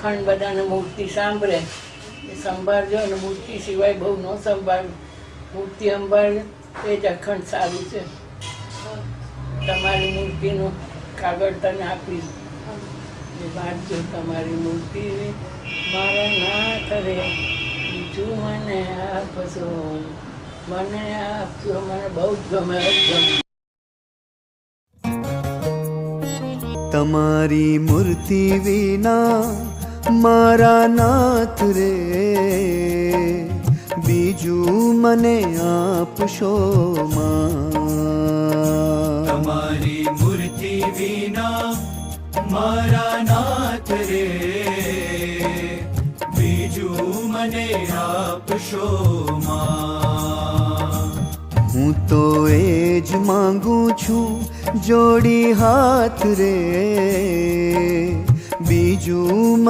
અખંડ બધાને મૂર્તિ સાંભળે એ સંભાળજો, અને મૂર્તિ સિવાય બહુ ન સંભાળ. મૂર્તિ સંભાળ એ જ અખંડ સારું છે. તમારી મૂર્તિનું કાગળ તને આપીશ, એ વાંચજો તમારી મૂર્તિ. મારા નાથ રે બીજું મને આપશો, મને આપજો, મને બહુ જ ગમે. તમારી મૂર્તિ વિના મારા નાથ રે બીજું મને આપશો માં. તમારી મૂર્તિ વિના મારા નાથ રે બીજું મને આપશો માં. હું તો એ જ માંગુ છું જોડી હાથ રે બીજું